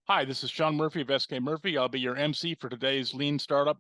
Hi, this is Sean Murphy of SK Murphy. I'll be your MC for today's Lean Startup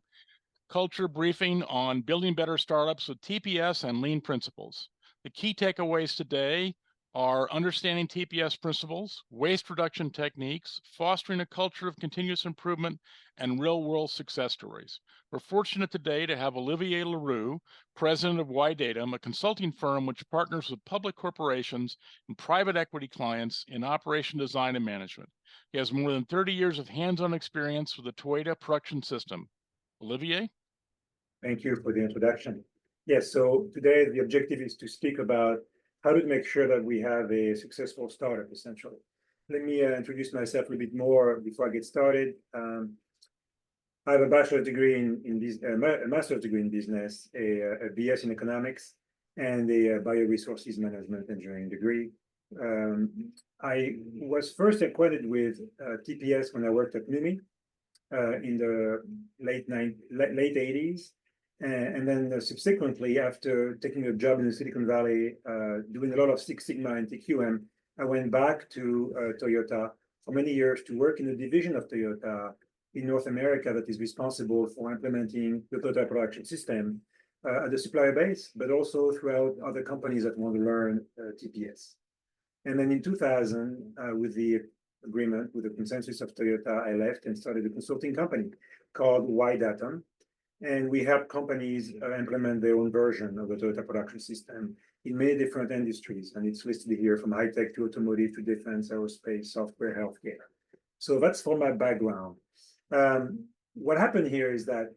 Culture Briefing on building better startups with TPS and Lean Principles. The key takeaways today are understanding TPS principles, waste reduction techniques, fostering a culture of continuous improvement, and real-world success stories. We're fortunate today to have Olivier Larue, president of Ydatum, a consulting firm which partners with public corporations and private equity clients in operation design and management. He has more than 30 years of hands-on experience with the Toyota production system. Olivier? Thank you for the introduction. Yes, so today the objective is to speak about how to make sure that we have a successful startup, essentially. Let me introduce myself a little bit more before I get started. I have a bachelor's degree a master's degree in business, a BS in economics, and a bioresources management engineering degree. I was first acquainted with TPS when I worked at NUMMI in the late 80s. And then subsequently, after taking a job in the Silicon Valley, doing a lot of Six Sigma and TQM, I went back to Toyota for many years to work in a division of Toyota in North America that is responsible for implementing the Toyota production system at the supplier base, but also throughout other companies that want to learn TPS. And then in 2000, with the agreement, with the consensus of Toyota, I left and started a consulting company called Ydatum. And we help companies implement their own version of the Toyota production system in many different industries. And it's listed here from high tech to automotive to defense, aerospace, software, healthcare. So that's for my background. What happened here is that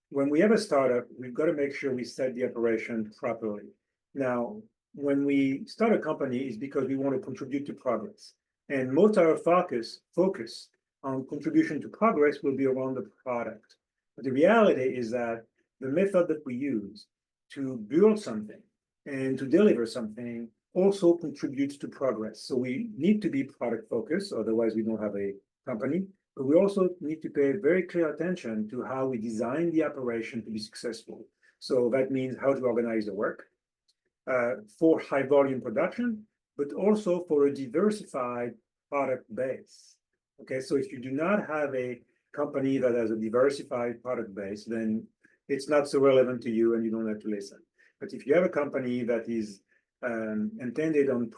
when we have a startup, we've got to make sure we set the operation properly. Now, when we start a company, it's because we want to contribute to progress. And most of our focus on contribution to progress will be around the product. But the reality is that the method that we use to build something and to deliver something also contributes to progress. So we need to be product focused, otherwise we don't have a company. But we also need to pay very clear attention to how we design the operation to be successful. So that means how to organize the work for high volume production, but also for a diversified product base. Okay, so if you do not have a company that has a diversified product base, then it's not so relevant to you and you don't have to listen. But if you have a company that is intended on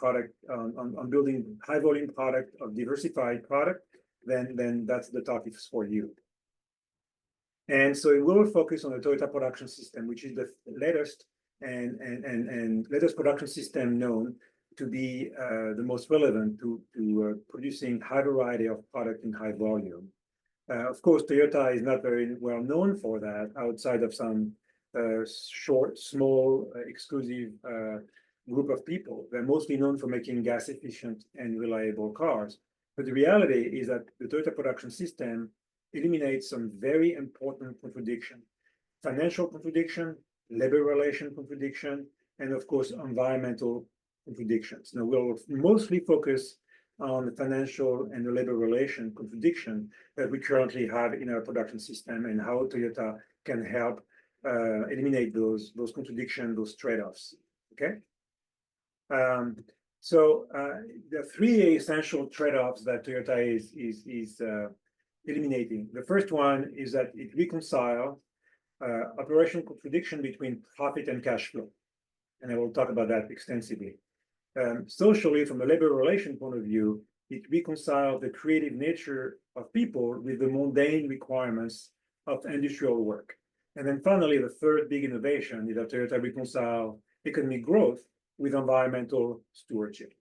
building high volume product of diversified product, then that's the topic for you. And so it will focus on the Toyota production system, which is the latest and latest production system known to be the most relevant to producing high variety of product in high volume. Of course, Toyota is not very well known for that outside of some short, small, exclusive group of people. They're mostly known for making gas efficient and reliable cars. But the reality is that the Toyota production system eliminates some very important contradiction: financial contradiction, labor relation contradiction, and of course, environmental contradictions. Now, we'll mostly focus on the financial and the labor relation contradiction that we currently have in our production system and how Toyota can help eliminate those contradictions, those trade-offs. Okay. So the three essential trade-offs that Toyota is eliminating. The first one is that it reconciles operational contradiction between profit and cash flow, and I will talk about that extensively. Socially, from a labor relation point of view, it reconciles the creative nature of people with the mundane requirements of industrial work. And then finally, the third big innovation is that Toyota reconciles economic growth with environmental stewardship.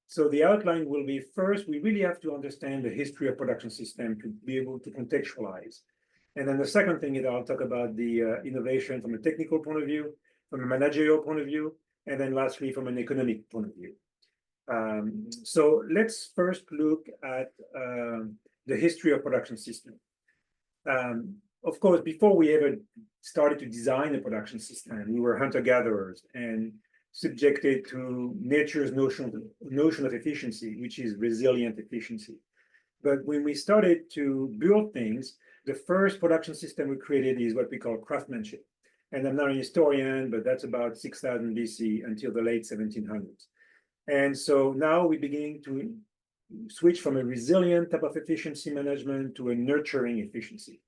So the outline will be, first, we really have to understand the history of production system to be able to contextualize. And then the second thing is I'll talk about the innovation from a technical point of view, from a managerial point of view, and then lastly, from an economic point of view. So let's first look at the history of production system. Of course, before we ever started to design a production system, we were hunter-gatherers and subjected to nature's notion of efficiency, which is resilient efficiency. But when we started to build things, the first production system we created is what we call craftsmanship. And I'm not a historian, but that's about 6000 BC until the late 1700s. And so now we're beginning to switch from a resilient type of efficiency management to a nurturing efficiency.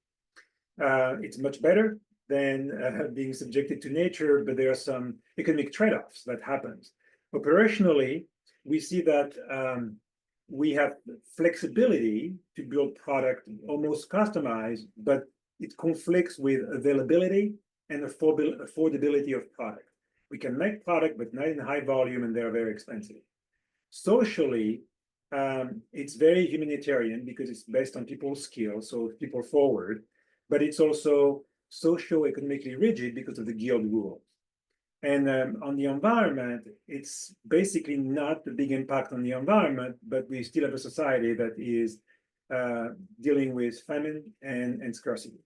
It's much better than being subjected to nature, but there are some economic trade-offs that happens. Operationally, we see that we have flexibility to build product almost customized, but it conflicts with availability and affordability of product. We can make product, but not in high volume, and they're very expensive. Socially, it's very humanitarian because it's based on people's skills, so people forward, but it's also socio-economically rigid because of the guild rules. And on the environment, it's basically not a big impact on the environment, but we still have a society that is dealing with famine and scarcity.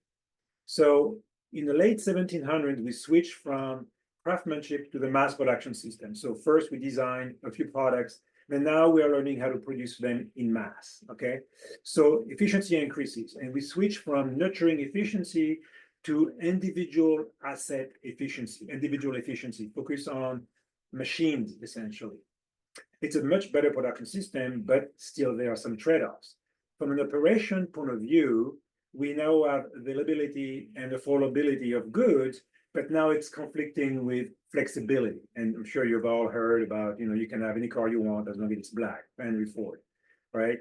So in the late 1700s, we switched from craftsmanship to the mass production system. So first we designed a few products, and now we are learning how to produce them in mass, okay? So efficiency increases, and we switch from nurturing efficiency to individual asset efficiency, focus on machines, essentially. It's a much better production system, but still there are some trade-offs. From an operation point of view, we now have availability and affordability of goods, but now it's conflicting with flexibility. And I'm sure you've all heard about, you can have any car you want as long as it's black, Henry Ford, right?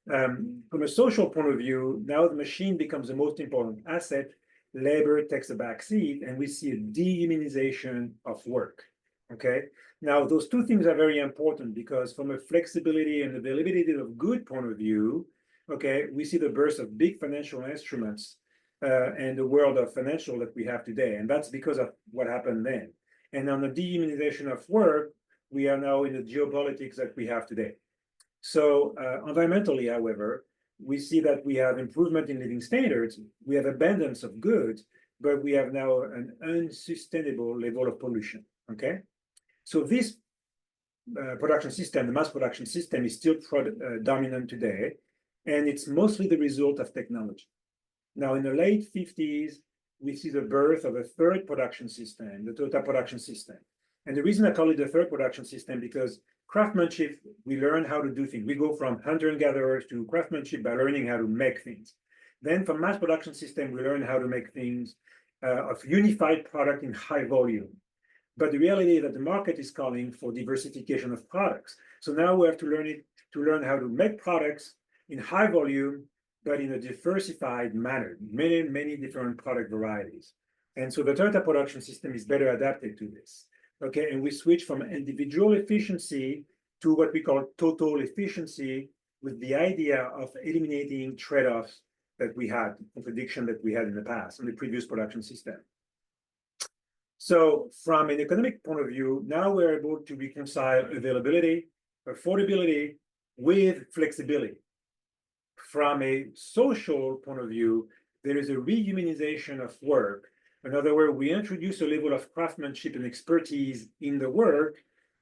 From a social point of view, now the machine becomes the most important asset. Labor takes a back seat, and we see a dehumanization of work, okay? Now, those two things are very important because from a flexibility and availability of good point of view, okay, we see the birth of big financial instruments and the world of financial that we have today, and that's because of what happened then. And on the dehumanization of work, we are now in the geopolitics that we have today. So environmentally, however, we see that we have improvement in living standards, we have abundance of goods, but we have now an unsustainable level of pollution, okay? So this production system, the mass production system, is still dominant today, and it's mostly the result of technology. Now, in the late 50s, we see the birth of a third production system, the Toyota production system. And the reason I call it the third production system, because craftsmanship, we learn how to do things. We go from hunter and gatherers to craftsmanship by learning how to make things. Then from mass production system, we learn how to make things of unified product in high volume. But the reality is that the market is calling for diversification of products. So now we have to learn how to make products in high volume, but in a diversified manner, many different product varieties. And so the Toyota production system is better adapted to this. Okay, and we switch from individual efficiency to what we call total efficiency, with the idea of eliminating trade-offs that we had, contradiction that we had in the past, in the previous production system. So from an economic point of view, now we're able to reconcile availability, affordability with flexibility. From a social point of view, there is a rehumanization of work. In other words, we introduce a level of craftsmanship and expertise in the work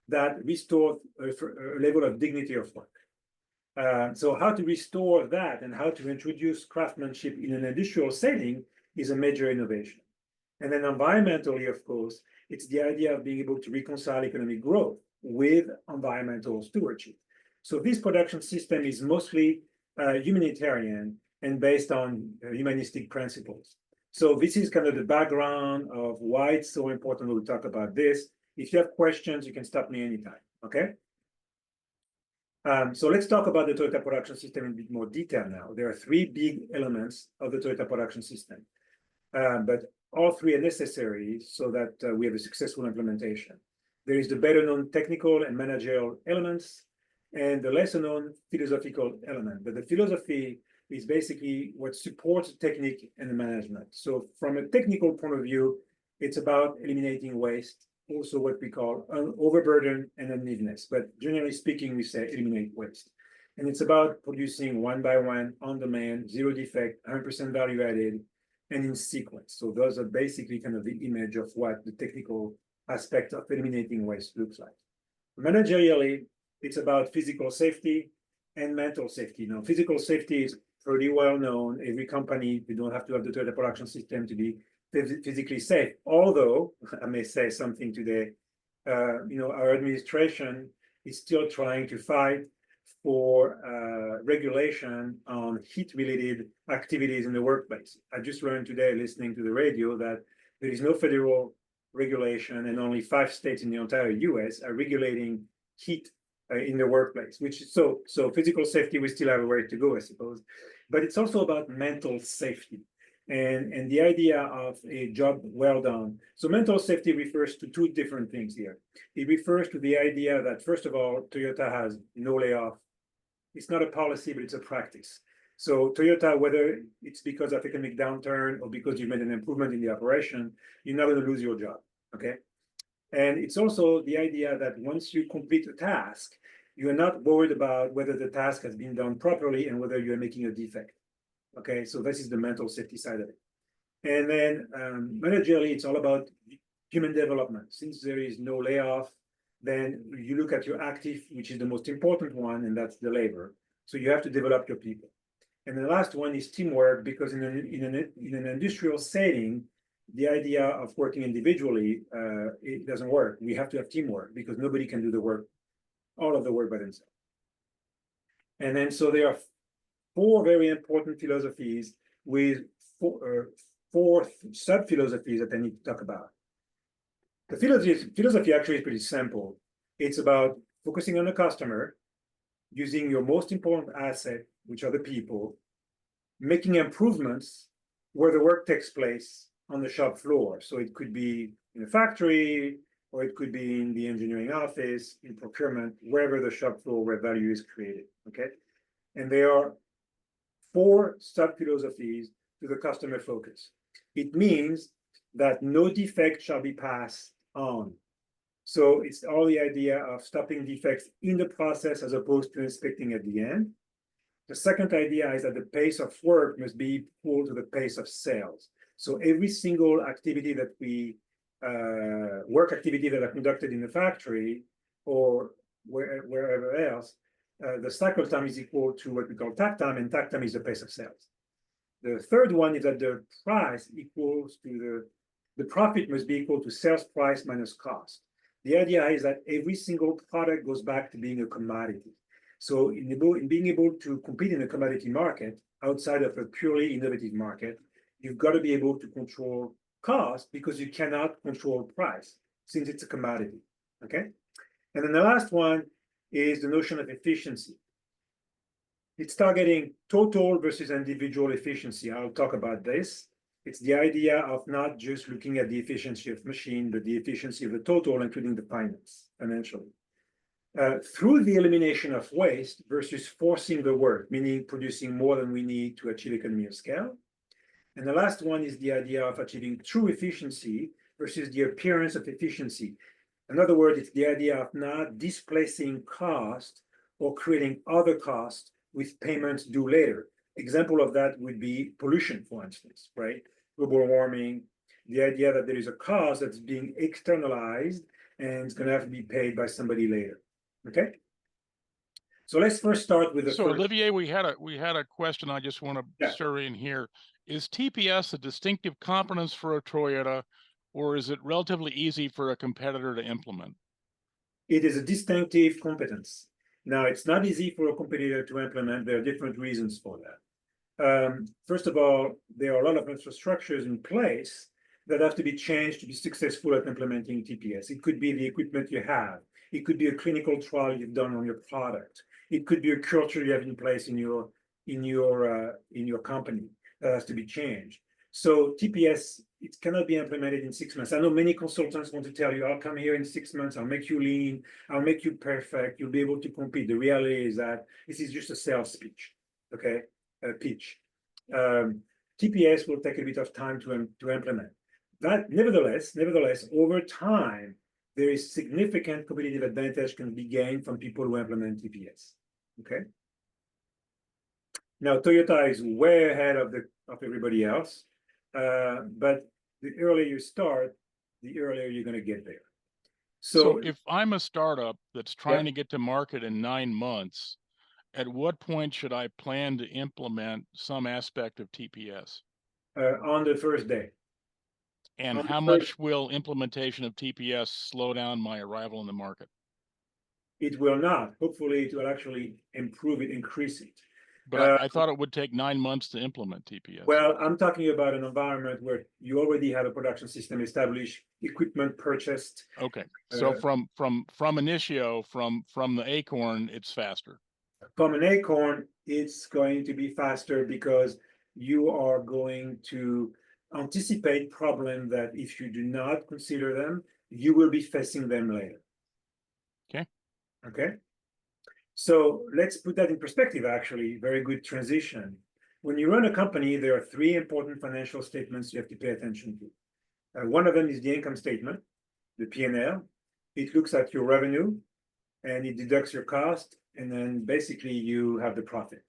that restores a level of dignity of work. So how to restore that and how to introduce craftsmanship in an industrial setting is a major innovation. And then environmentally, of course, it's the idea of being able to reconcile economic growth with environmental stewardship. So this production system is mostly humanitarian and based on humanistic principles. So this is kind of the background of why it's so important we talk about this. If you have questions, you can stop me anytime, okay? So let's talk about the Toyota production system in a bit more detail now. There are three big elements of the Toyota production system, but all three are necessary so that we have a successful implementation. There is the better known technical and managerial elements, and the lesser known philosophical element. But the philosophy is basically what supports the technique and the management. So from a technical point of view, it's about eliminating waste, also what we call overburden and unevenness. But generally speaking, we say eliminate waste. And it's about producing one by one, on demand, zero defect, 100% value added, and in sequence. So those are basically kind of the image of what the technical aspect of eliminating waste looks like. Managerially, it's about physical safety and mental safety. Now, physical safety is pretty well known. Every company, you don't have to have the Toyota production system to be physically safe. Although, I may say something today, our administration is still trying to fight for regulation on heat-related activities in the workplace. I just learned today, listening to the radio, that there is no federal regulation, and only 5 states in the entire US are regulating heat in the workplace, which is so physical safety, we still have a way to go, I suppose. But it's also about mental safety and the idea of a job well done. So mental safety refers to 2 different things here. It refers to the idea that, first of all, Toyota has no layoff. It's not a policy, but it's a practice. So Toyota, whether it's because of economic downturn or because you made an improvement in the operation, you're not going to lose your job, okay? And it's also the idea that once you complete a task, you're not worried about whether the task has been done properly and whether you're making a defect. Okay, so this is the mental safety side of it. And then managerially, it's all about human development. Since there is no layoff, then you look at your active, which is the most important one, and that's the labor. So you have to develop your people. And the last one is teamwork, because in an industrial setting, the idea of working individually, it doesn't work. We have to have teamwork because nobody can do the work, all of the work by themselves. And then so there are 4 very important philosophies with 4 sub-philosophies that I need to talk about. The philosophy actually is pretty simple. It's about focusing on the customer, using your most important asset, which are the people, making improvements where the work takes place on the shop floor. So it could be in a factory, or it could be in the engineering office, in procurement, wherever the shop floor where value is created, okay? And there are 4 sub-philosophies to the customer focus. It means that no defect shall be passed on. So it's all the idea of stopping defects in the process as opposed to inspecting at the end. The second idea is that the pace of work must be equal to the pace of sales. So every single activity that we, work activity that are conducted in the factory or wherever else, the cycle time is equal to what we call takt time, and takt time is the pace of sales. The third one is that the price equals to the profit must be equal to sales price minus cost. The idea is that every single product goes back to being a commodity. So in being able to compete in a commodity market outside of a purely innovative market, you've got to be able to control cost because you cannot control price since it's a commodity, okay? And then the last one is the notion of efficiency. It's targeting total versus individual efficiency. I'll talk about this. It's the idea of not just looking at the efficiency of machine, but the efficiency of the total, including the financially. Through the elimination of waste versus forcing the work, meaning producing more than we need to achieve economy of scale. And the last one is the idea of achieving true efficiency versus the appearance of efficiency. In other words, it's the idea of not displacing cost or creating other costs with payments due later. Example of that would be pollution, for instance, right? Global warming, the idea that there is a cost that's being externalized and it's going to have to be paid by somebody later. Okay. So let's first start with the So first. Olivier, we had a question I just want to stir in here. Is TPS a distinctive competence for a Toyota, or is it relatively easy for a competitor to implement? It is a distinctive competence. Now, it's not easy for a competitor to implement. There are different reasons for that. First of all, there are a lot of infrastructures in place that have to be changed to be successful at implementing TPS. It could be the equipment you have. It could be a clinical trial you've done on your product. It could be a culture you have in place in your company that has to be changed. So TPS, it cannot be implemented in 6 months. I know many consultants want to tell you, I'll come here in 6 months, I'll make you lean, I'll make you perfect, you'll be able to compete. The reality is that this is just a sales pitch, okay? A pitch. TPS will take a bit of time to implement. That nevertheless, over time, there is significant competitive advantage can be gained from people who implement TPS. Okay. Now Toyota is way ahead of everybody else, but the earlier you start, the earlier you're going to get there. So if I'm a startup that's trying to get to market in 9 months, at what point should I plan to implement some aspect of TPS? On the first day. And how much will implementation of TPS slow down my arrival in the market? It will not. Hopefully, it will actually improve it, increase it. But I thought it would take 9 months to implement TPS. Well, I'm talking about an environment where you already have a production system established, equipment purchased. Okay, so from initio, from the acorn, it's faster. From an acorn, it's going to be faster because you are going to anticipate problems that if you do not consider them, you will be facing them later. Okay. Okay. So let's put that in perspective, actually. Very good transition. When you run a company, there are three important financial statements you have to pay attention to. One of them is the income statement, the P&L. It looks at your revenue and it deducts your cost, and then basically you have the profit.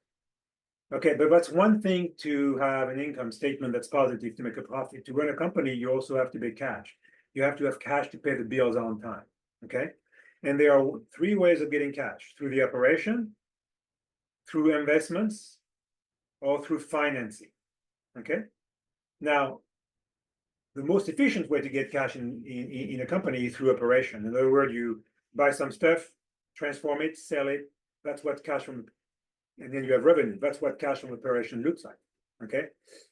Okay, but that's one thing to have an income statement that's positive to make a profit. To run a company, you also have to pay cash. You have to have cash to pay the bills on time. Okay, and there are three ways of getting cash: through the operation, through investments, or through financing. Okay, now the most efficient way to get cash in a company is through operation. In other words, you buy some stuff, transform it, sell it. That's what cash from, and then you have revenue. That's what cash from operation looks like. Okay.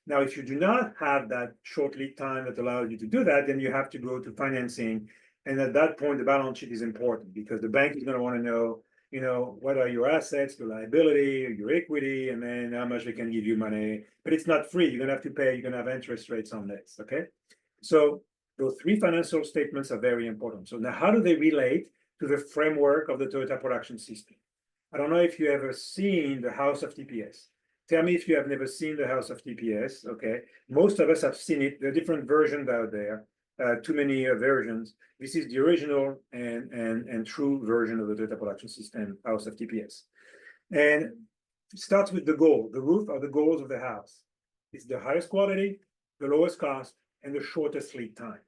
Now, if you do not have that short lead time that allows you to do that, then you have to go to financing. And at that point, the balance sheet is important because the bank is going to want to know, what are your assets, your liability, your equity, and then how much they can give you money. But it's not free. You're going to have to pay. You're going to have interest rates on this. Okay. So those three financial statements are very important. So now, how do they relate to the framework of the Toyota production system? I don't know if you ever seen the House of TPS. Tell me if you have never seen the House of TPS. Okay, most of us have seen it. There are different versions out there. Too many versions. This is the original and true version of the Toyota production system, House of TPS. And it starts with the goal. The roof are the goals of the house. It's the highest quality, the lowest cost, and the shortest lead time.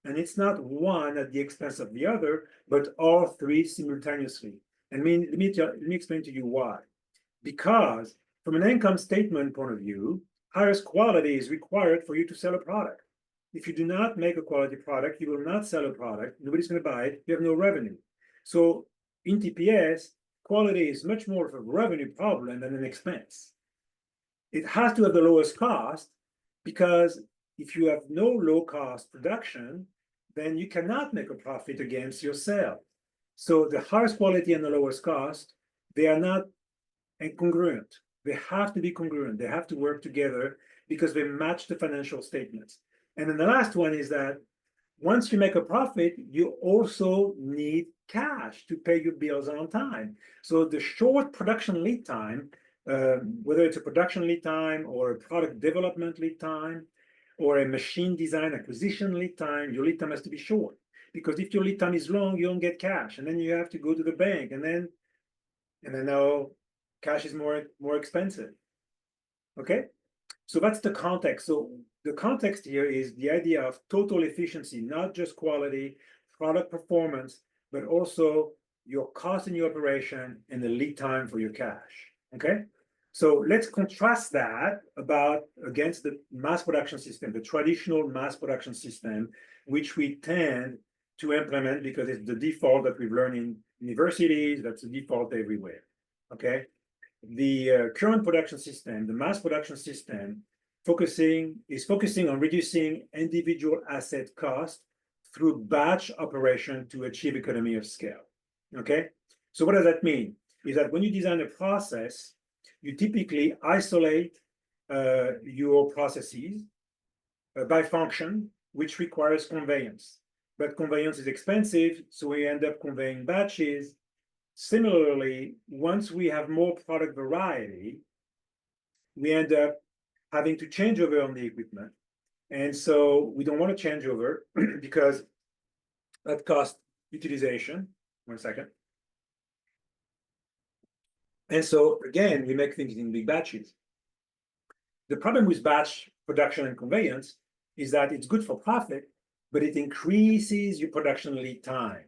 And it's not one at the expense of the other, but all three simultaneously. And let me explain to you why. Because from an income statement point of view, highest quality is required for you to sell a product. If you do not make a quality product, you will not sell a product. Nobody's going to buy it. You have no revenue. So in TPS, quality is much more of a revenue problem than an expense. It has to have the lowest cost because if you have no low-cost production, then you cannot make a profit against your sale. So the highest quality and the lowest cost, they are not incongruent. They have to be congruent. They have to work together because they match the financial statements. And then the last one is that once you make a profit, you also need cash to pay your bills on time. So the short production lead time, whether it's a production lead time or a product development lead time, or a machine design acquisition lead time, your lead time has to be short. Because if your lead time is long, you don't get cash. And then you have to go to the bank. And then now cash is more expensive. Okay? So that's the context. So the context here is the idea of total efficiency, not just quality, product performance, but also your cost in your operation and the lead time for your cash. Okay? So let's contrast that against the mass production system, the traditional mass production system, which we tend to implement because it's the default that we've learned in universities. That's the default everywhere. Okay, the current production system, the mass production system, is focusing on reducing individual asset cost through batch operation to achieve economy of scale. Okay, so what does that mean? Is that when you design a process, you typically isolate your processes by function, which requires conveyance. But conveyance is expensive, so we end up conveying batches. Similarly, once we have more product variety, we end up having to change over on the equipment. And so we don't want to change over because that costs utilization. 1 second. And so again, we make things in big batches. The problem with batch production and conveyance is that it's good for profit, but it increases your production lead time.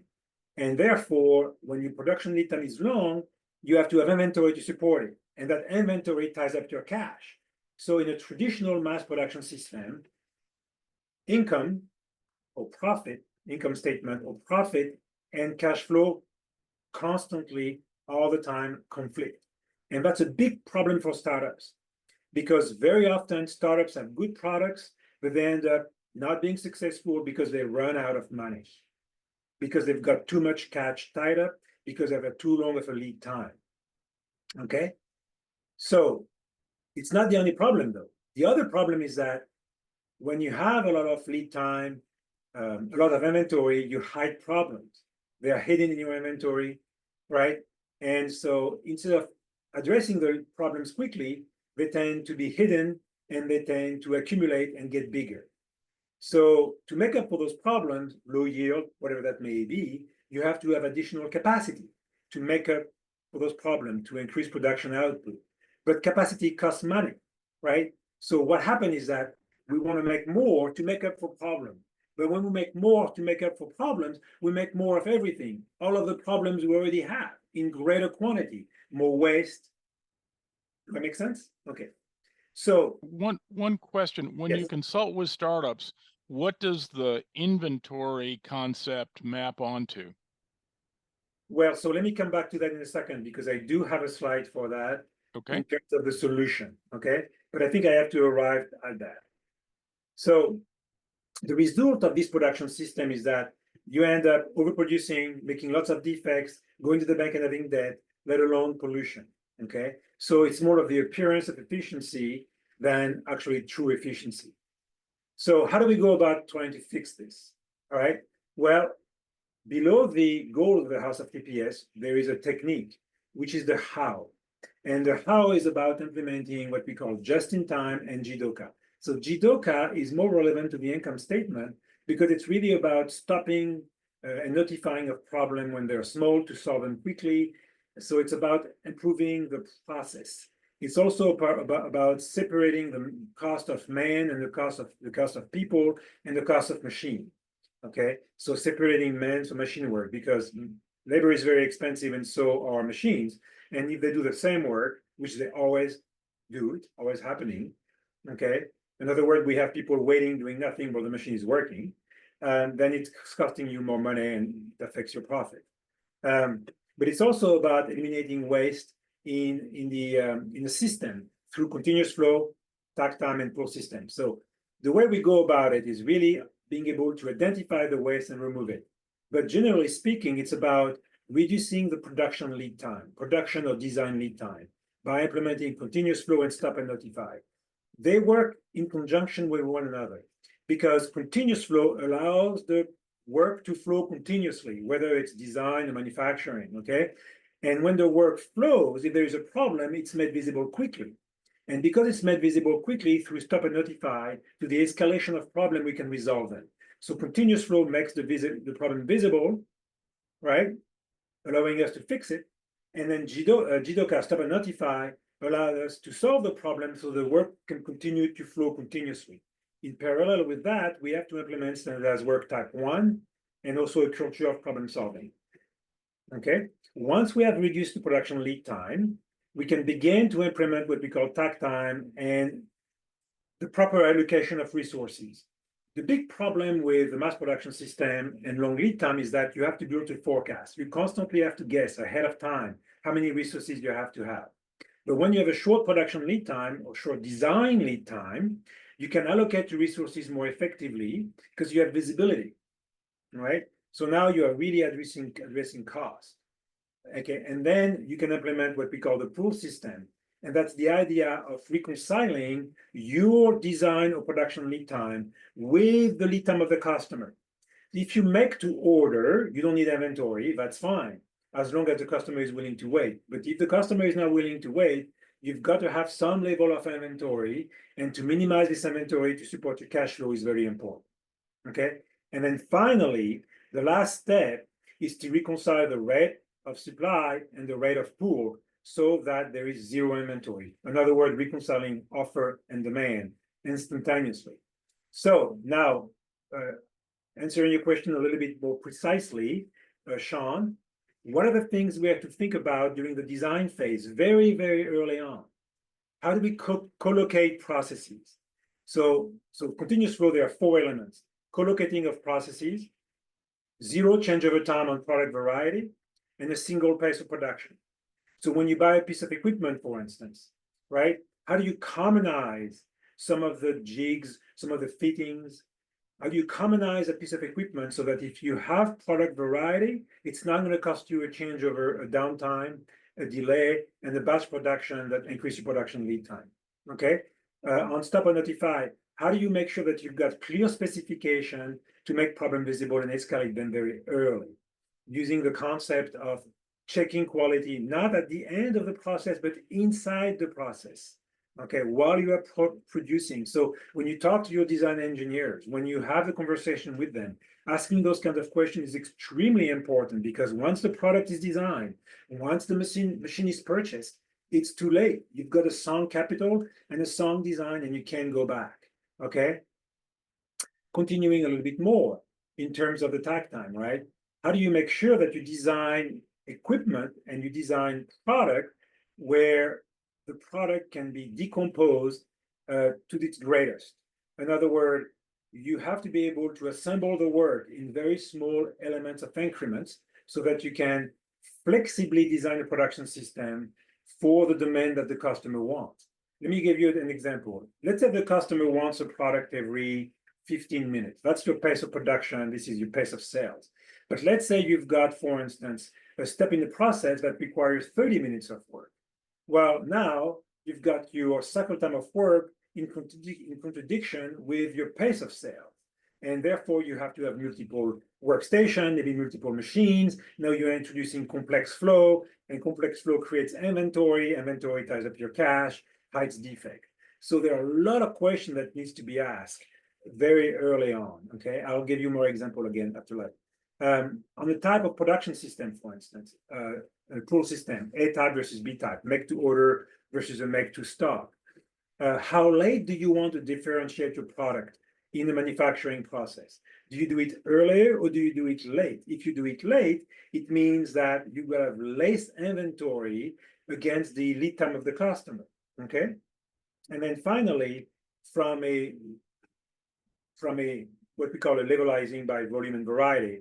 And therefore, when your production lead time is long, you have to have inventory to support it. And that inventory ties up your cash. So in a traditional mass production system, income statement or profit and cash flow constantly, all the time, conflict. And that's a big problem for startups, because very often startups have good products, but they end up not being successful because they run out of money, because they've got too much cash tied up, because they've got too long of a lead time. Okay? So it's not the only problem, though. The other problem is that when you have a lot of lead time, a lot of inventory, you hide problems. They are hidden in your inventory, right? And so instead of addressing the problems quickly, they tend to be hidden and they tend to accumulate and get bigger. So to make up for those problems, low yield, whatever that may be, you have to have additional capacity to make up for those problems, to increase production output. But capacity costs money, right? So what happened is that we want to make more to make up for problems. But when we make more to make up for problems, we make more of everything. All of the problems we already have in greater quantity, more waste. Does that make sense? Okay. So one question, when yes. you consult with startups, what does the inventory concept map onto? Well, so let me come back to that in a second, because I do have a slide for that in Okay. terms of the solution, okay? But I think I have to arrive at that. So the result of this production system is that you end up overproducing, making lots of defects, going to the bank and having debt, let alone pollution, okay? So it's more of the appearance of efficiency than actually true efficiency. So how do we go about trying to fix this? All right, well, below the goal of the house of TPS, there is a technique, which is the how. And the how is about implementing what we call just-in-time and JIDOKA. So JIDOKA is more relevant to the income statement because it's really about stopping and notifying a problem when they're small to solve them quickly. So it's about improving the process. It's also about separating the cost of man and the cost of people and the cost of machine. Okay, so separating man from machine work, because labor is very expensive and so are machines. And if they do the same work, which they always do, it's always happening. Okay, in other words, we have people waiting, doing nothing while the machine is working. Then it's costing you more money and it affects your profit. But it's also about eliminating waste in the system through continuous flow, takt time, and pull system. So the way we go about it is really being able to identify the waste and remove it. But generally speaking, it's about reducing the production lead time, production or design lead time, by implementing continuous flow and stop and notify. They work in conjunction with one another, because continuous flow allows the work to flow continuously, whether it's design or manufacturing, okay? And when the work flows, if there is a problem, it's made visible quickly. And because it's made visible quickly through stop and notify, to the escalation of problem, we can resolve them. So continuous flow makes the problem visible, right? Allowing us to fix it. And then JIDOKA, stop and notify, allows us to solve the problem so the work can continue to flow continuously. In parallel with that, we have to implement standardized work type 1 and also a culture of problem solving. Okay, once we have reduced the production lead time, we can begin to implement what we call takt time and the proper allocation of resources. The big problem with the mass production system and long lead time is that you have to build a forecast. You constantly have to guess ahead of time how many resources you have to have. But when you have a short production lead time or short design lead time, you can allocate the resources more effectively because you have visibility, right? So now you are really addressing cost. Okay, and then you can implement what we call the pull system. And that's the idea of reconciling your design or production lead time with the lead time of the customer. If you make to order, you don't need inventory, that's fine, as long as the customer is willing to wait. But if the customer is not willing to wait, you've got to have some level of inventory, and to minimize this inventory to support your cash flow is very important. Okay, and then finally, the last step is to reconcile the rate of supply and the rate of pull so that there is zero inventory. In other words, reconciling offer and demand instantaneously. So now, answering your question a little bit more precisely, Sean, what are the things we have to think about during the design phase very, very early on? How do we co-locate processes? So continuous flow, there are 4 elements: co-locating of processes, zero changeover time on product variety, and a single pace of production. So when you buy a piece of equipment, for instance, right, how do you commonize some of the jigs, some of the fittings? How do you commonize a piece of equipment so that if you have product variety, it's not going to cost you a changeover, a downtime, a delay, and a batch production that increase your production lead time? Okay. On stop or notify, how do you make sure that you've got clear specification to make problem visible and escalate them very early? Using the concept of checking quality, not at the end of the process, but inside the process, okay, while you are producing. So when you talk to your design engineers, when you have a conversation with them, asking those kinds of questions is extremely important, because once the product is designed, once the machine is purchased, it's too late. You've got a sunk capital and a sunk design, and you can't go back, okay? Continuing a little bit more in terms of the takt time, right? How do you make sure that you design equipment and you design product where the product can be decomposed to its greatest? In other words, you have to be able to assemble the work in very small elements of increments so that you can flexibly design a production system for the demand that the customer wants. Let me give you an example. Let's say the customer wants a product every 15 minutes. That's your pace of production. This is your pace of sales. But let's say you've got, for instance, a step in the process that requires 30 minutes of work. Well, now you've got your cycle time of work in contradiction with your pace of sales. And therefore, you have to have multiple workstations, maybe multiple machines. Now you're introducing complex flow, and complex flow creates inventory. Inventory ties up your cash, hides defect. So there are a lot of questions that needs to be asked very early on, okay? I'll give you more example again after that. On the type of production system, for instance, a pull system, A type versus B type, make to order versus a make to stock. How late do you want to differentiate your product in the manufacturing process? Do you do it earlier or do you do it late? If you do it late, it means that you will have less inventory against the lead time of the customer, okay? And then finally, from a what we call a levelizing by volume and variety,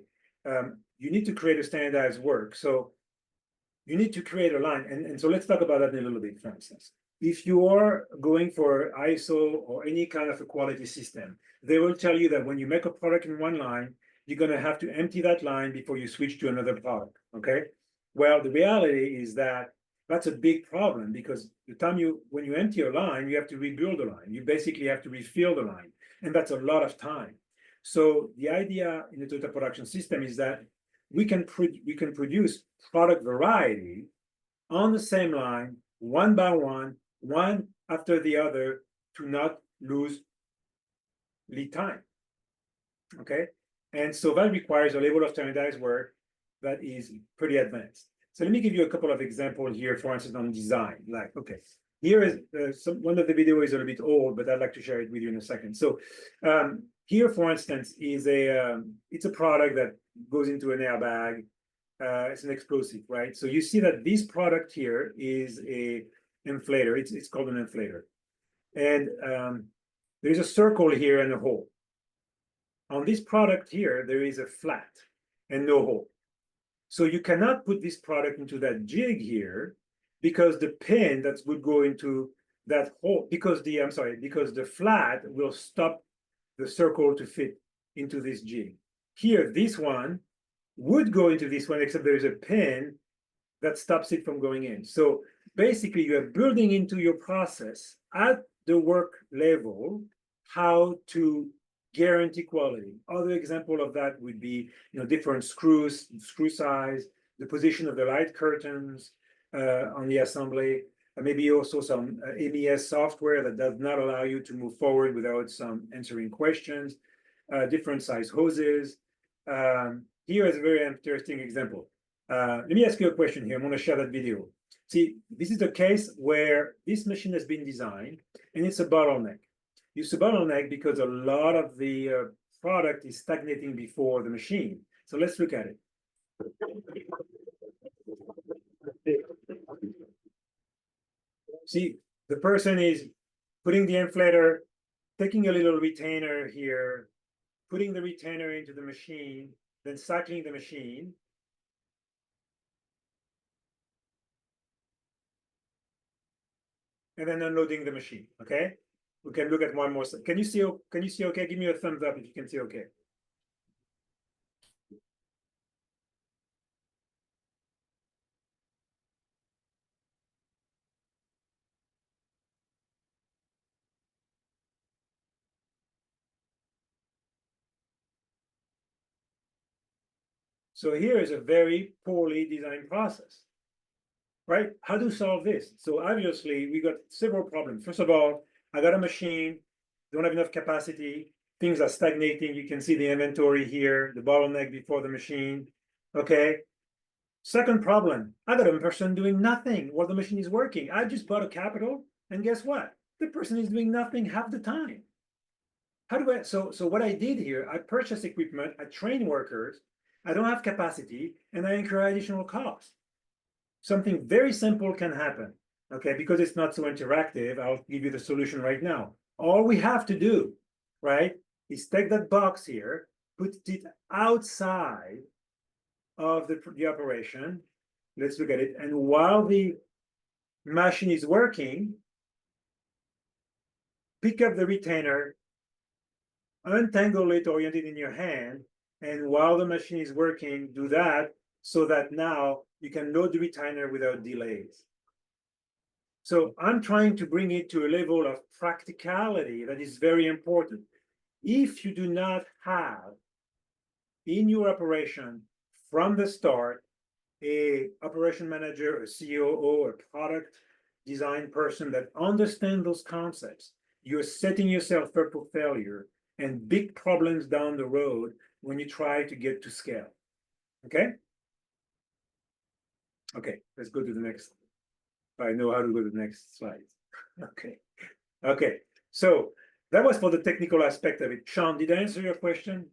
you need to create a standardized work. So you need to create a line. And so let's talk about that in a little bit, for instance. If you are going for ISO or any kind of a quality system, they will tell you that when you make a product in one line, you're going to have to empty that line before you switch to another product, okay? Well, the reality is that that's a big problem, because the time when you empty a line, you have to rebuild the line. You basically have to refill the line, and that's a lot of time. So the idea in the Toyota production system is that we can produce product variety on the same line, one by one after the other, to not lose lead time, okay? And so that requires a level of standardized work that is pretty advanced. So let me give you a couple of examples here, for instance, on design. Like, okay, here is one of the video is a little bit old, but I'd like to share it with you in a second. So here, for instance, is it's a product that goes into an airbag. It's an explosive, right? So you see that this product here is a inflator. It's called an inflator, and there's a circle here and a hole. On this product here, there is a flat and no hole. So you cannot put this product into that jig here, because the pin that would go into that hole, because the flat will stop the circle to fit into this jig. Here, this one would go into this one, except there's a pin that stops it from going in. So basically, you are building into your process at the work level how to guarantee quality. Other example of that would be, different screws, screw size, the position of the light curtains on the assembly, maybe also some MES software that does not allow you to move forward without some answering questions, different size hoses. Here is a very interesting example. Let me ask you a question here. I'm going to share that video. See, this is a case where this machine has been designed, and it's a bottleneck. It's a bottleneck because a lot of the product is stagnating before the machine. So let's look at it. See, the person is putting the inflator, taking a little retainer here, putting the retainer into the machine, then cycling the machine. and then unloading the machine. Okay, we can look at one more. Can you see? Can you see? Okay, give me a thumbs up if you can see. Okay. So here is a very poorly designed process, right? How to solve this? So obviously we got several problems. First of all, I got a machine, don't have enough capacity, things are stagnating. You can see the inventory here, the bottleneck before the machine. Okay. Second problem, I got a person doing nothing while the machine is working. I just bought a capital, and guess what? The person is doing nothing half the time. How do I, so what I did here, I purchased equipment, I train workers, I don't have capacity, and I incur additional costs. Something very simple can happen, okay? Because it's not so interactive, I'll give you the solution right now. All we have to do, right, is take that box here, put it outside of the operation. Let's look at it. And while the machine is working, pick up the retainer, untangle it, orient it in your hand, and while the machine is working, do that so that now you can load the retainer without delays. So I'm trying to bring it to a level of practicality that is very important. If you do not have in your operation from the start a operation manager, a COO, a product design person that understand those concepts, you're setting yourself up for failure and big problems down the road when you try to get to scale. Okay? Okay, let's go to the next. I know how to go to the next slide. Okay. Okay. So that was for the technical aspect of it. Sean, did I answer your question?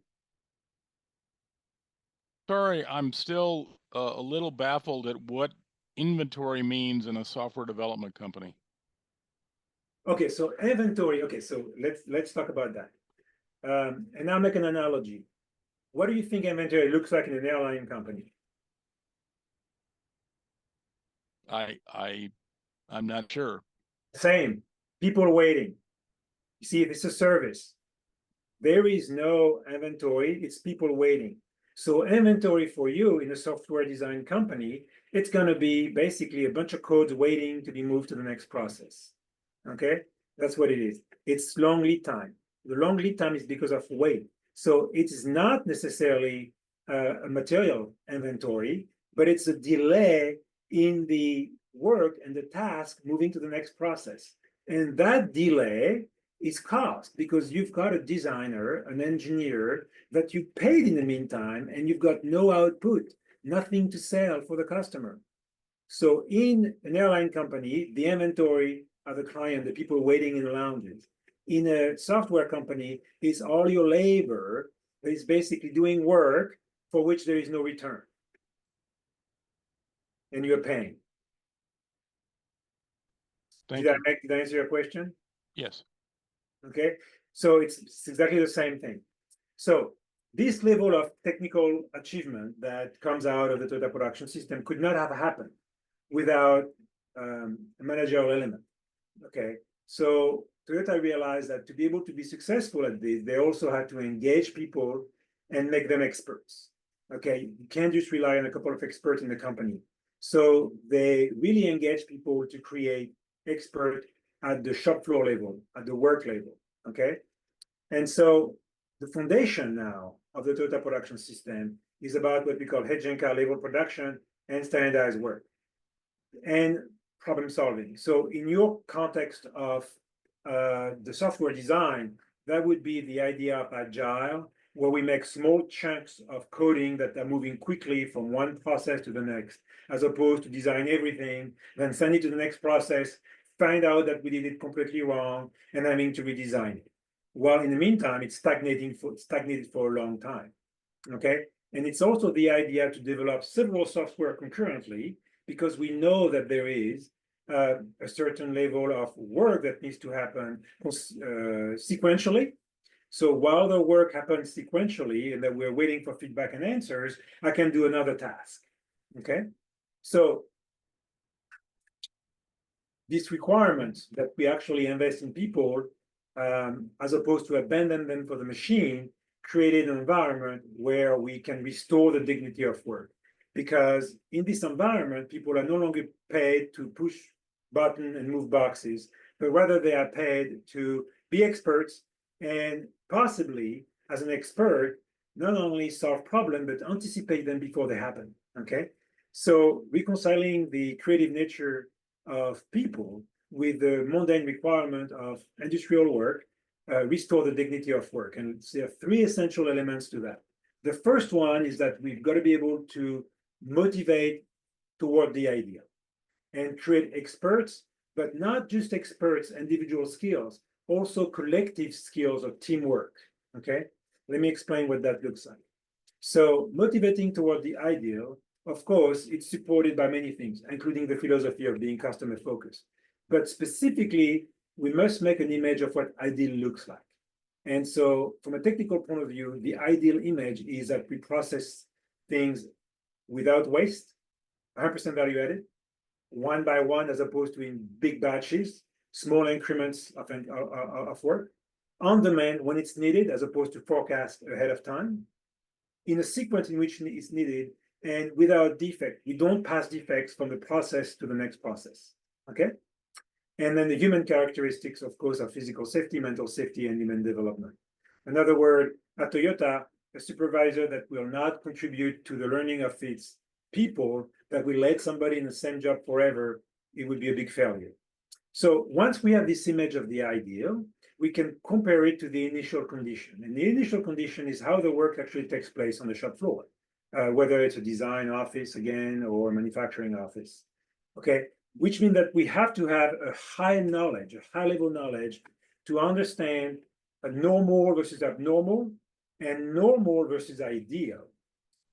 Sorry, I'm still a little baffled at what inventory means in a software development company. Okay, so inventory. Okay, so let's talk about that. And I'll make an analogy. What do you think inventory looks like in an airline company? I'm not sure. Same. People waiting. You see, this is a service. There is no inventory, it's people waiting. So inventory for you in a software design company, it's going to be basically a bunch of codes waiting to be moved to the next process. Okay, that's what it is. It's long lead time. The long lead time is because of wait. So it is not necessarily a material inventory, but it's a delay in the work and the task moving to the next process. And that delay is cost because you've got a designer, an engineer that you paid in the meantime, and you've got no output, nothing to sell for the customer. So in an airline company, the inventory are the client, the people waiting in lounges. In a software company, is all your labor that is basically doing work for which there is no return. And you're paying. Thank you. Did I answer your question? Yes. Okay, so it's exactly the same thing. So this level of technical achievement that comes out of the Toyota production system could not have happened without a managerial element. Okay, so Toyota realized that to be able to be successful at this, they also had to engage people and make them experts. Okay, you can't just rely on a couple of experts in the company. So they really engage people to create expert at the shop floor level, at the work level, okay? And so the foundation now of the Toyota production system is about what we call Head-Genka level production and standardized work and problem solving. So in your context of the software design, that would be the idea of agile, where we make small chunks of coding that are moving quickly from one process to the next, as opposed to design everything, then send it to the next process, find out that we did it completely wrong, and having to redesign it. While in the meantime, it's stagnated for a long time, okay? And it's also the idea to develop several software concurrently, because we know that there is a certain level of work that needs to happen sequentially. So while the work happens sequentially and that we're waiting for feedback and answers, I can do another task, okay? So this requirement that we actually invest in people, as opposed to abandon them for the machine, created an environment where we can restore the dignity of work. Because in this environment, people are no longer paid to push buttons and move boxes, but rather they are paid to be experts and possibly, as an expert, not only solve problems, but anticipate them before they happen, okay? So reconciling the creative nature of people with the mundane requirement of industrial work, restore the dignity of work. And there are three essential elements to that. The first one is that we've got to be able to motivate toward the idea and create experts, but not just experts, individual skills, also collective skills of teamwork, okay? Let me explain what that looks like. So motivating toward the ideal, of course, it's supported by many things, including the philosophy of being customer focused. But specifically, we must make an image of what ideal looks like. And so from a technical point of view, the ideal image is that we process things without waste, 100% value added, one by one, as opposed to in big batches, small increments of work, on demand when it's needed, as opposed to forecast ahead of time, in a sequence in which it's needed, and without defect. We don't pass defects from the process to the next process, okay? And then the human characteristics, of course, are physical safety, mental safety, and human development. In other words, at Toyota, a supervisor that will not contribute to the learning of its people, that will let somebody in the same job forever, it would be a big failure. So once we have this image of the ideal, we can compare it to the initial condition. And the initial condition is how the work actually takes place on the shop floor, whether it's a design office again, or a manufacturing office, okay? Which means that we have to have a high knowledge, a high level knowledge to understand a normal versus abnormal and normal versus ideal.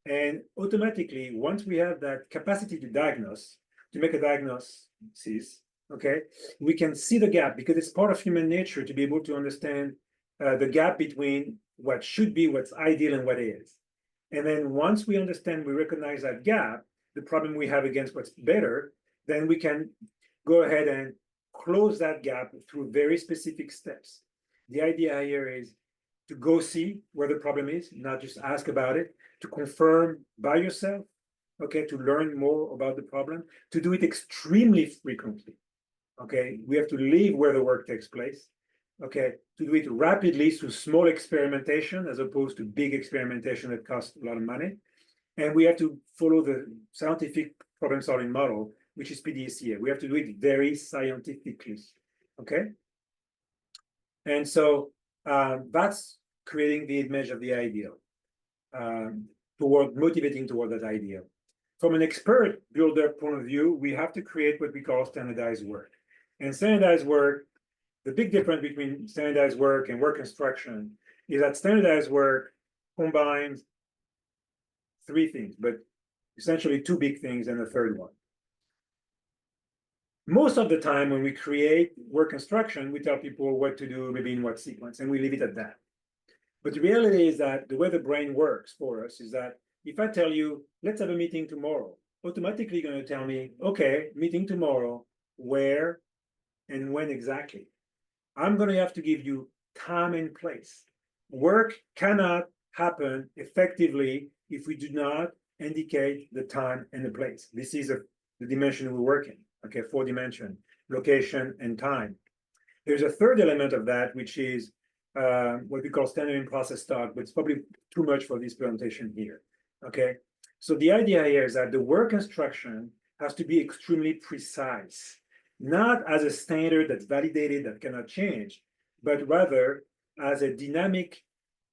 And automatically, once we have that capacity to diagnose, to make a diagnosis, okay, we can see the gap, because it's part of human nature to be able to understand the gap between what should be, what's ideal, and what is. And then once we understand, we recognize that gap, the problem we have against what's better, then we can go ahead and close that gap through very specific steps. The idea here is to go see where the problem is, not just ask about it, to confirm by yourself, okay, to learn more about the problem, to do it extremely frequently, okay? We have to live where the work takes place, okay? To do it rapidly through small experimentation as opposed to big experimentation that costs a lot of money. And we have to follow the scientific problem-solving model, which is PDCA. We have to do it very scientifically, okay? And so that's creating the image of the ideal, motivating toward that ideal. From an expert builder point of view, we have to create what we call standardized work. And standardized work, the big difference between standardized work and work instruction is that standardized work combines three things, but essentially two big things and a third one. Most of the time when we create work instruction, we tell people what to do, maybe in what sequence, and we leave it at that. But the reality is that the way the brain works for us is that if I tell you, let's have a meeting tomorrow, automatically you're going to tell me, okay, meeting tomorrow, where and when exactly? I'm going to have to give you time and place. Work cannot happen effectively if we do not indicate the time and the place. This is the dimension we work in, okay, 4-dimension, location and time. There's a third element of that, which is what we call standard in process talk, but it's probably too much for this presentation here, okay? So the idea here is that the work instruction has to be extremely precise, not as a standard that's validated, that cannot change, but rather as a dynamic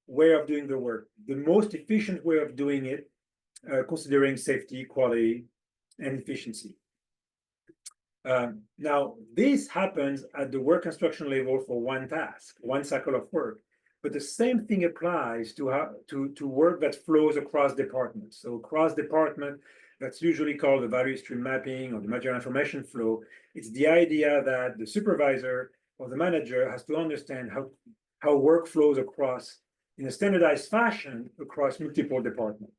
way of doing the work, the most efficient way of doing it, considering safety, quality, and efficiency. Now, this happens at the work instruction level for one task, one cycle of work, but the same thing applies to work that flows across departments. So across department, that's usually called the value stream mapping or the material information flow. It's the idea that the supervisor or the manager has to understand how work flows across in a standardized fashion across multiple departments.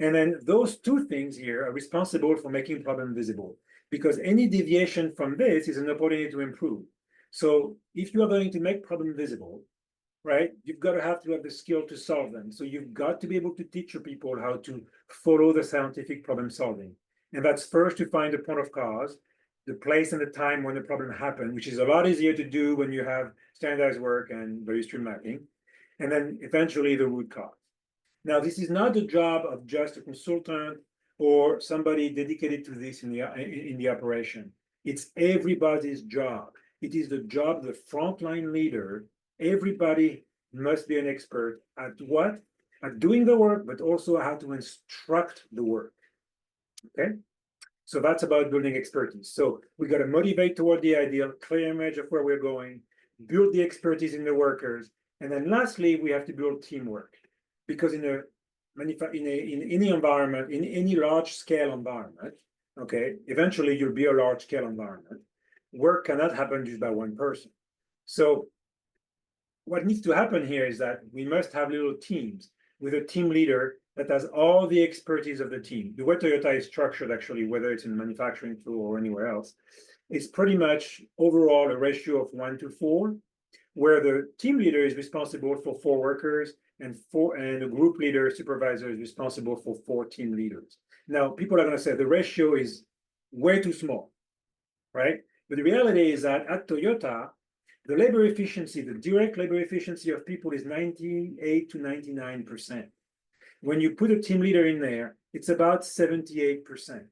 And then those two things here are responsible for making problem visible. because any deviation from this is an opportunity to improve. So if you are going to make problems visible, right, you've got to have the skill to solve them. So you've got to be able to teach your people how to follow the scientific problem solving. And that's first to find the point of cause, the place and the time when the problem happened, which is a lot easier to do when you have standardized work and value stream mapping. And then eventually the root cause. Now, this is not the job of just a consultant or somebody dedicated to this in the operation. It's everybody's job. It is the job of the frontline leader. Everybody must be an expert at what? At doing the work, but also how to instruct the work. Okay? So that's about building expertise. So we got to motivate toward the ideal, clear image of where we're going, build the expertise in the workers, and then lastly, we have to build teamwork. Because in any environment, in any large-scale environment, okay, eventually you'll be a large-scale environment. Work cannot happen just by one person. So what needs to happen here is that we must have little teams with a team leader that has all the expertise of the team. The way Toyota is structured, actually, whether it's in manufacturing floor or anywhere else, is pretty much overall a ratio of 1:4, where the team leader is responsible for 4 workers and the group leader supervisor is responsible for 4 team leaders. Now, people are going to say the ratio is way too small, right? But the reality is that at Toyota, the labor efficiency, the direct labor efficiency of people is 98 to 99%. When you put a team leader in there, it's about 78%.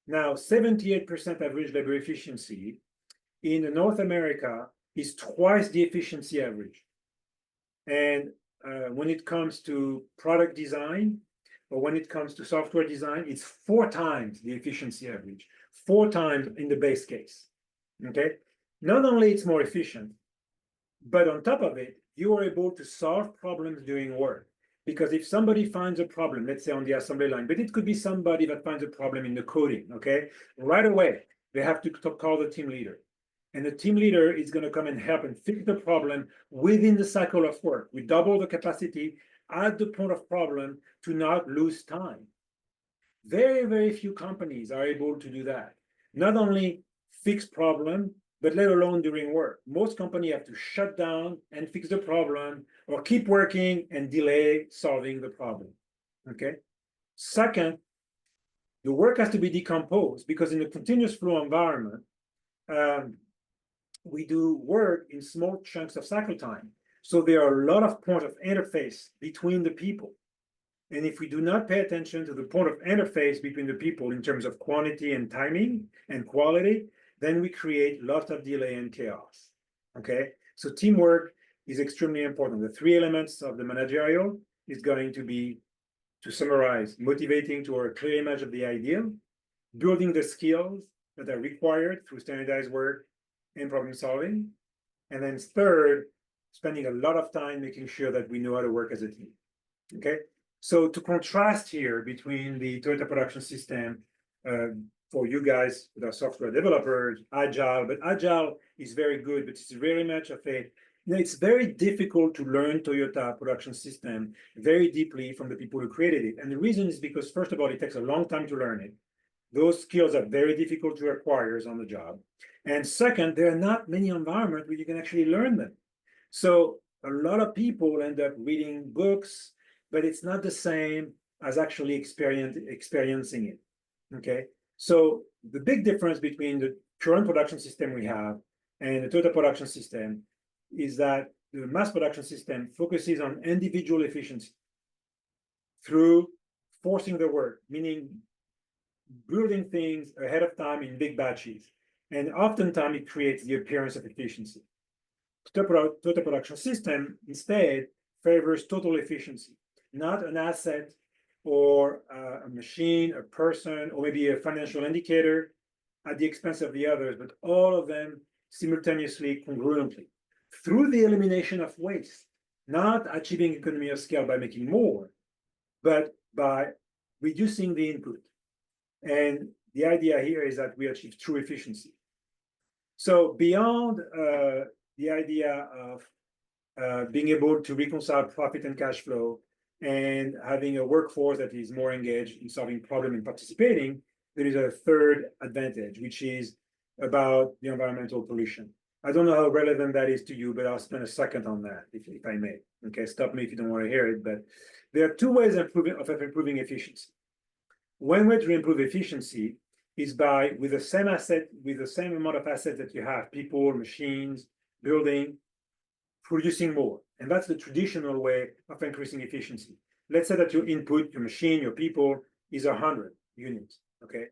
Now, 78% average labor efficiency in North America is twice the efficiency average. And when it comes to product design, or when it comes to software design, it's 4 times the efficiency average, 4 times in the base case, okay? Not only it's more efficient, but on top of it, you are able to solve problems during work. Because if somebody finds a problem, let's say on the assembly line, but it could be somebody that finds a problem in the coding, okay? Right away, they have to call the team leader. And the team leader is going to come and help and fix the problem within the cycle of work. We double the capacity at the point of problem to not lose time. Very, very few companies are able to do that. Not only fix problem, but let alone during work. Most companies have to shut down and fix the problem or keep working and delay solving the problem, okay? Second, the work has to be decomposed because in a continuous flow environment, we do work in small chunks of cycle time. So there are a lot of points of interface between the people. And if we do not pay attention to the point of interface between the people in terms of quantity and timing and quality, then we create lots of delay and chaos, okay? So teamwork is extremely important. The 3 elements of the managerial is going to be, to summarize, motivating to a clear image of the ideal, building the skills that are required through standardized work and problem solving, and then third, spending a lot of time making sure that we know how to work as a team, okay? So to contrast here between the Toyota production system, for you guys that are software developers, Agile, but Agile is very good, but it's very much of a, it's very difficult to learn Toyota production system very deeply from the people who created it. And the reason is because, first of all, it takes a long time to learn it. Those skills are very difficult to acquire on the job. And second, there are not many environments where you can actually learn them. So a lot of people end up reading books, but it's not the same as actually experiencing it, okay? So the big difference between the current production system we have and the Toyota production system is that the mass production system focuses on individual efficiency through forcing the work, meaning building things ahead of time in big batches. And oftentimes it creates the appearance of efficiency. Toyota production system instead favors total efficiency, not an asset or a machine, a person, or maybe a financial indicator at the expense of the others, but all of them simultaneously, congruently, through the elimination of waste, not achieving economy of scale by making more, but by reducing the input. And the idea here is that we achieve true efficiency. So beyond the idea of being able to reconcile profit and cash flow and having a workforce that is more engaged in solving problems and participating, there is a third advantage, which is about the environmental pollution. I don't know how relevant that is to you, but I'll spend a second on that, if I may. Okay, stop me if you don't want to hear it, but there are two ways of improving efficiency. One way to improve efficiency is by, with the same asset, with the same amount of assets that you have, people, machines, building, producing more. And that's the traditional way of increasing efficiency. Let's say that your input, your machine, your people is 100 units, okay?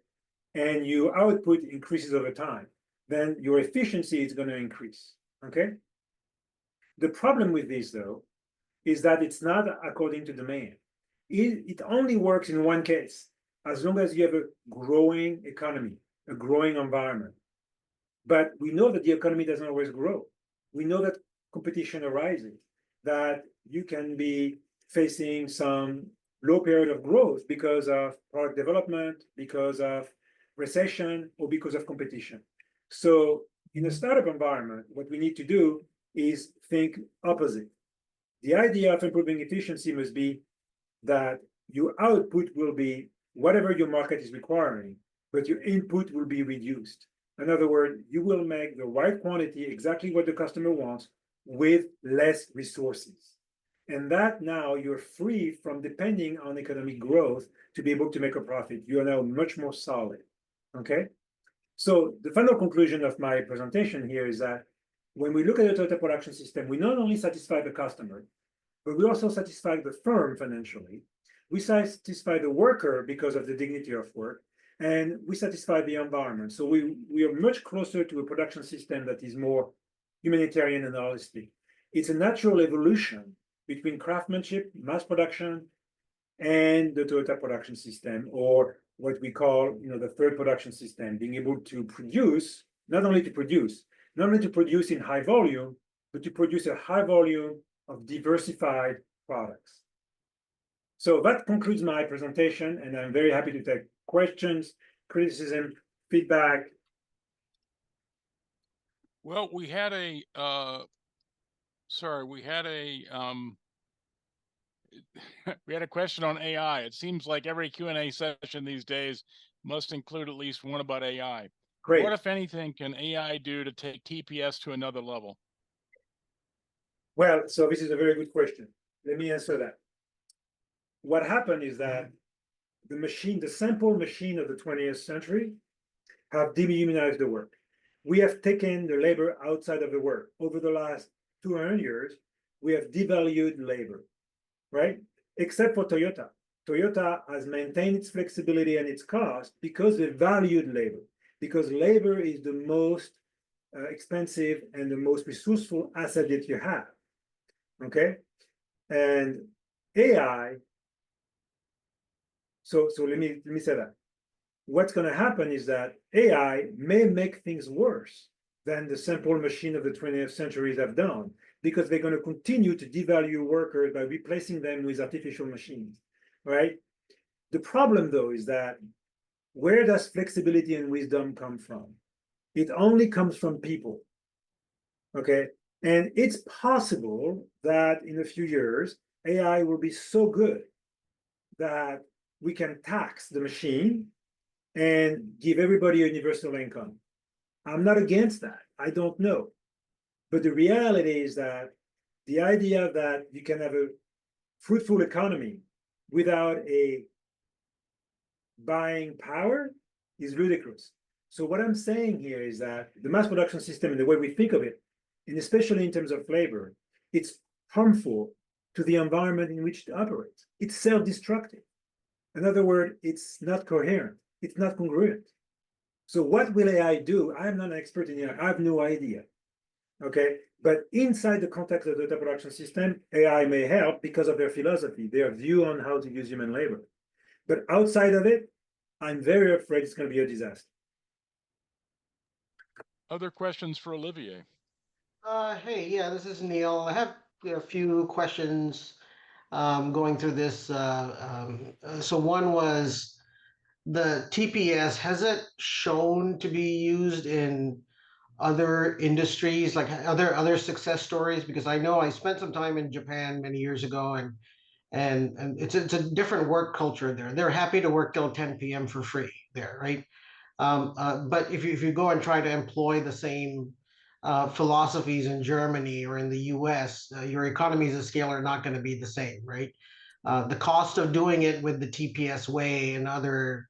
And your output increases over time. Then your efficiency is going to increase, okay? The problem with this, though, is that it's not according to demand. It only works in one case, as long as you have a growing economy, a growing environment. But we know that the economy doesn't always grow. We know that competition arises, that you can be facing some low period of growth because of product development, because of recession, or because of competition. So in a startup environment, what we need to do is think opposite. The idea of improving efficiency must be that your output will be whatever your market is requiring, but your input will be reduced. In other words, you will make the right quantity, exactly what the customer wants, with less resources. And that now you're free from depending on economic growth to be able to make a profit. You are now much more solid, okay? So the final conclusion of my presentation here is that when we look at the Toyota production system, we not only satisfy the customer, but we also satisfy the firm financially. We satisfy the worker because of the dignity of work, and we satisfy the environment. So we are much closer to a production system that is more humanitarian and holistic. It's a natural evolution between craftsmanship, mass production, and the Toyota production system, or what we call, the third production system, being able to produce, not only to produce in high volume, but to produce a high volume of diversified products. So that concludes my presentation, and I'm very happy to take questions, criticism, feedback. Well, we had a we had a question on AI. It seems like every Q&A session these days must include at least one about AI. Great. What, if anything, can AI do to take TPS to another level? Well, so this is a very good question. Let me answer that. What happened is that the sample machine of the 20th century have dehumanized the work. We have taken the labor outside of the work. Over the last 200 years, we have devalued labor, right? Except for Toyota. Toyota has maintained its flexibility and its cost because they valued labor, because labor is the most expensive and the most resourceful asset that you have, okay? And AI, so let me say that. What's going to happen is that AI may make things worse than the simple machine of the 20th centuries have done, because they're going to continue to devalue workers by replacing them with artificial machines, right? The problem, though, is that where does flexibility and wisdom come from? It only comes from people, okay? And it's possible that in a few years, AI will be so good that we can tax the machine and give everybody a universal income. I'm not against that. I don't know. But the reality is that the idea that you can have a fruitful economy without a buying power is ludicrous. So what I'm saying here is that the mass production system and the way we think of it, and especially in terms of labor, it's harmful to the environment in which it operates. It's self-destructive. In other words, it's not coherent. It's not congruent. So what will AI do? I'm not an expert in AI. I have no idea. Okay, but inside the context of the data production system, AI may help because of their philosophy, their view on how to use human labor. But outside of it, I'm very afraid it's going to be a disaster. Other questions for Olivier? Hey, yeah, this is Neil. I have a few questions going through this. So one was the TPS, has it shown to be used in other industries, like other success stories? Because I know I spent some time in Japan many years ago, and it's a different work culture there. They're happy to work till 10 p.m. for free. there, right? But if you go and try to employ the same philosophies in Germany or in the US, your economies of scale are not going to be the same, right? The cost of doing it with the TPS way and other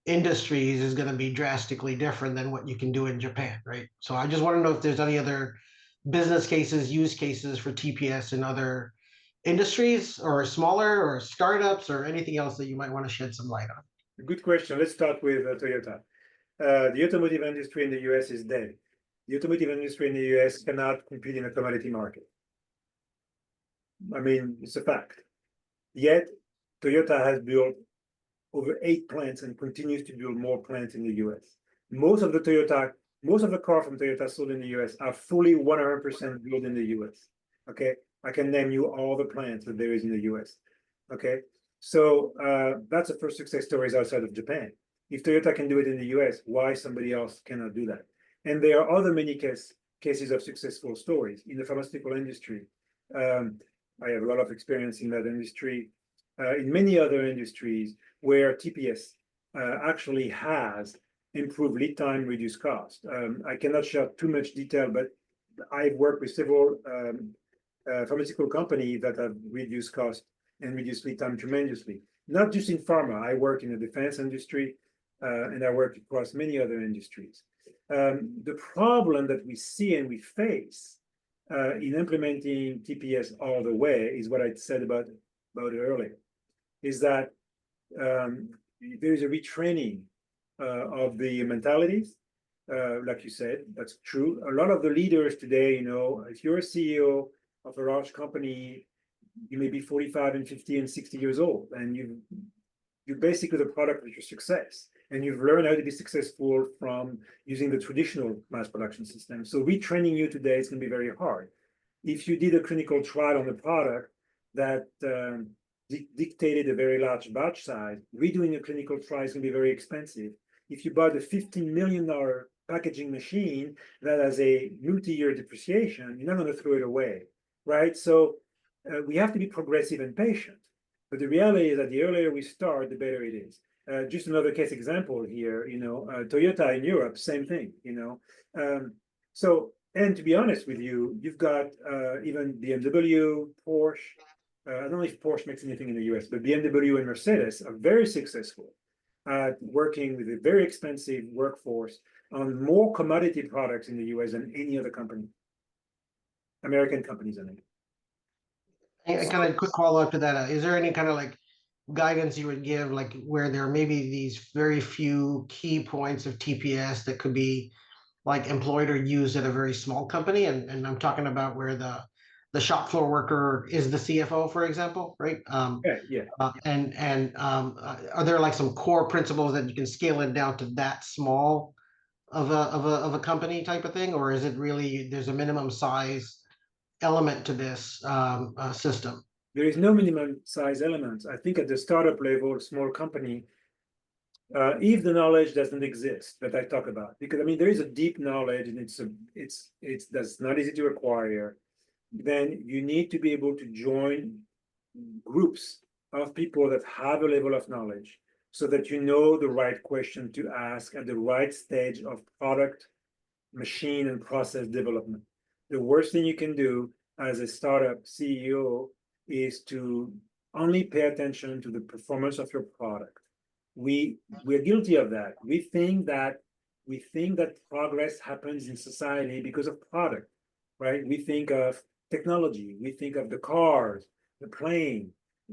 industries is going to be drastically different than what you can do in Japan, right? So I just want to know if there's any other business cases, use cases for TPS in other industries or smaller or startups or anything else that you might want to shed some light on. Good question. Let's start with Toyota. The automotive industry in the US is dead. The automotive industry in the US cannot compete in a commodity market. I mean, it's a fact. Yet, Toyota has built over 8 plants and continues to build more plants in the US. Most of the cars from Toyota sold in the US are fully 100% built in the US. Okay, I can name you all the plants that there is in the US. Okay, so that's the first success stories outside of Japan. If Toyota can do it in the US, why somebody else cannot do that? And there are other many cases of successful stories in the pharmaceutical industry. I have a lot of experience in that industry. In many other industries where TPS actually has improved lead time, reduced cost. I cannot share too much detail, but I've worked with several pharmaceutical companies that have reduced cost and reduced lead time tremendously. Not just in pharma, I work in the defense industry and I work across many other industries. The problem that we see and we face in implementing TPS all the way is what I said about it earlier, is that there is a retraining of the mentalities. Like you said, that's true. A lot of the leaders today, you know, if you're a CEO of a large company, you may be 45 and 50 and 60 years old, and you're basically the product of your success. And you've learned how to be successful from using the traditional mass production system. So retraining you today is going to be very hard. If you did a clinical trial on the product that dictated a very large batch size, redoing a clinical trial is going to be very expensive. If you bought a $15 million packaging machine that has a multi-year depreciation, you're not going to throw it away, right? So we have to be progressive and patient. But the reality is that the earlier we start, the better it is. Just another case example here, you know, Toyota in Europe, same thing, you know. And to be honest with you, you've got even BMW, Porsche. I don't know if Porsche makes anything in the US, but BMW and Mercedes are very successful at working with a very expensive workforce on more commodity products in the US than any other company, American companies, I mean. And kind of quick follow-up to that, is there any kind of like guidance you would give, like where there may be these very few key points of TPS that could be like employed or used at a very small company? And I'm talking about where the shop floor worker is the CFO, for example, right? Yeah. Are there like some core principles that you can scale it down to that small of a company type of thing, or is it really there's a minimum size element to this system? There is no minimum size elements. I think at the startup level, small company, if the knowledge doesn't exist that I talk about, because I mean there is a deep knowledge and that's not easy to acquire, then you need to be able to join groups of people that have a level of knowledge so that you know the right question to ask at the right stage of product, machine, and process development. The worst thing you can do as a startup CEO is to only pay attention to the performance of your product. We're guilty of that. We think that progress happens in society because of product, right? We think of technology, we think of the cars, the plane,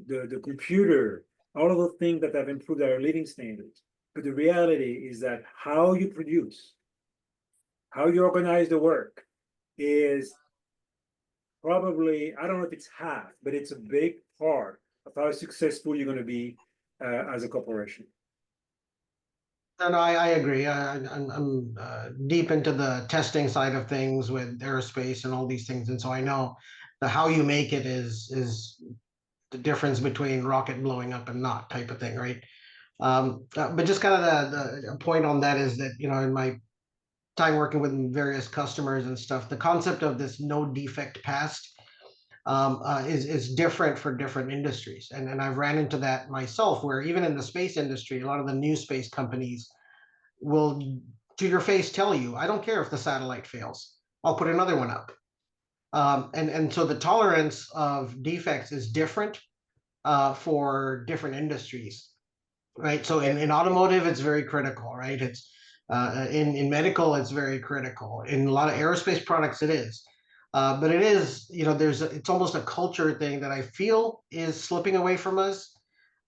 the computer, all of those things that have improved our living standards. But the reality is that how you produce, how you organize the work is probably, I don't know if it's half, but it's a big part of how successful you're going to be as a corporation. No, I agree. I'm deep into the testing side of things with aerospace and all these things, and so I know the how you make it is the difference between rocket blowing up and not type of thing, right? But just kind of the point on that is that, you know, in my time working with various customers and stuff, the concept of this no defect past is different for different industries. And I've ran into that myself, where even in the space industry, a lot of the new space companies will to your face tell you, I don't care if the satellite fails, I'll put another one up. And so the tolerance of defects is different for different industries, right? So in automotive, it's very critical, right? It's in medical, it's very critical. In a lot of aerospace products, it is. But it is, it's almost a culture thing that I feel is slipping away from us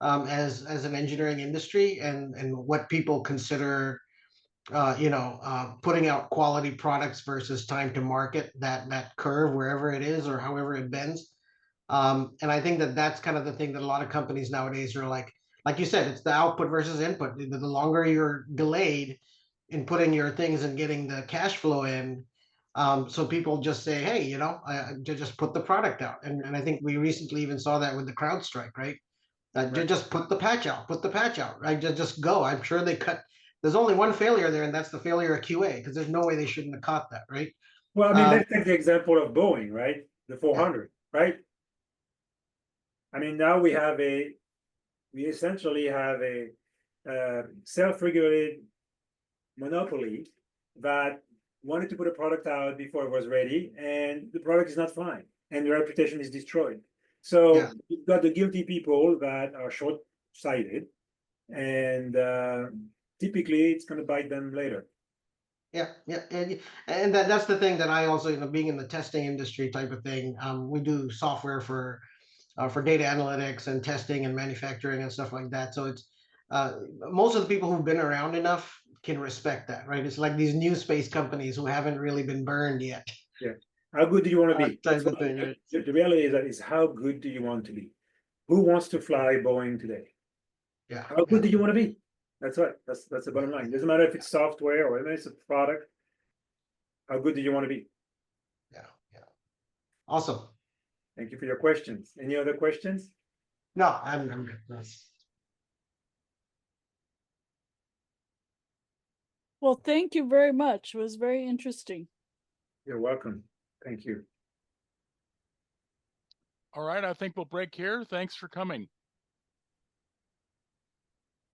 as an engineering industry, and what people consider putting out quality products versus time to market, that curve, wherever it is or however it bends. And I think that's kind of the thing that a lot of companies nowadays are like you said, it's the output versus input. The longer you're delayed in putting your things and getting the cash flow in, so people just say, hey, just put the product out. And I think we recently even saw that with the CrowdStrike, right? Right. Just put the patch out, right? Just go. I'm sure they cut. There's only one failure there, and that's the failure of QA, because there's no way they shouldn't have caught that, right? Well, I mean, let's take the example of Boeing, right? The 400, right? I mean, now we essentially have a self-regulated monopoly that wanted to put a product out before it was ready, and the product is not flying, and the reputation is destroyed. So you've got the guilty people that are short-sighted, and typically it's going to bite them later. Yeah, and that's the thing that I also, being in the testing industry type of thing, we do software for data analytics and testing and manufacturing and stuff like that. So it's most of the people who've been around enough can respect that, right? It's like these new space companies who haven't really been burned yet. Yeah. How good do you want to be? Type of thing, right? The reality is that is how good do you want to be? Who wants to fly Boeing today? Yeah. How good do you want to be? That's right. That's the bottom line. It doesn't matter if it's software or if it's a product. How good do you want to be? Yeah. Awesome. Thank you for your questions. Any other questions? No, I'm good. Well, thank you very much. It was very interesting. You're welcome. Thank you. All right, I think we'll break here. Thanks for coming.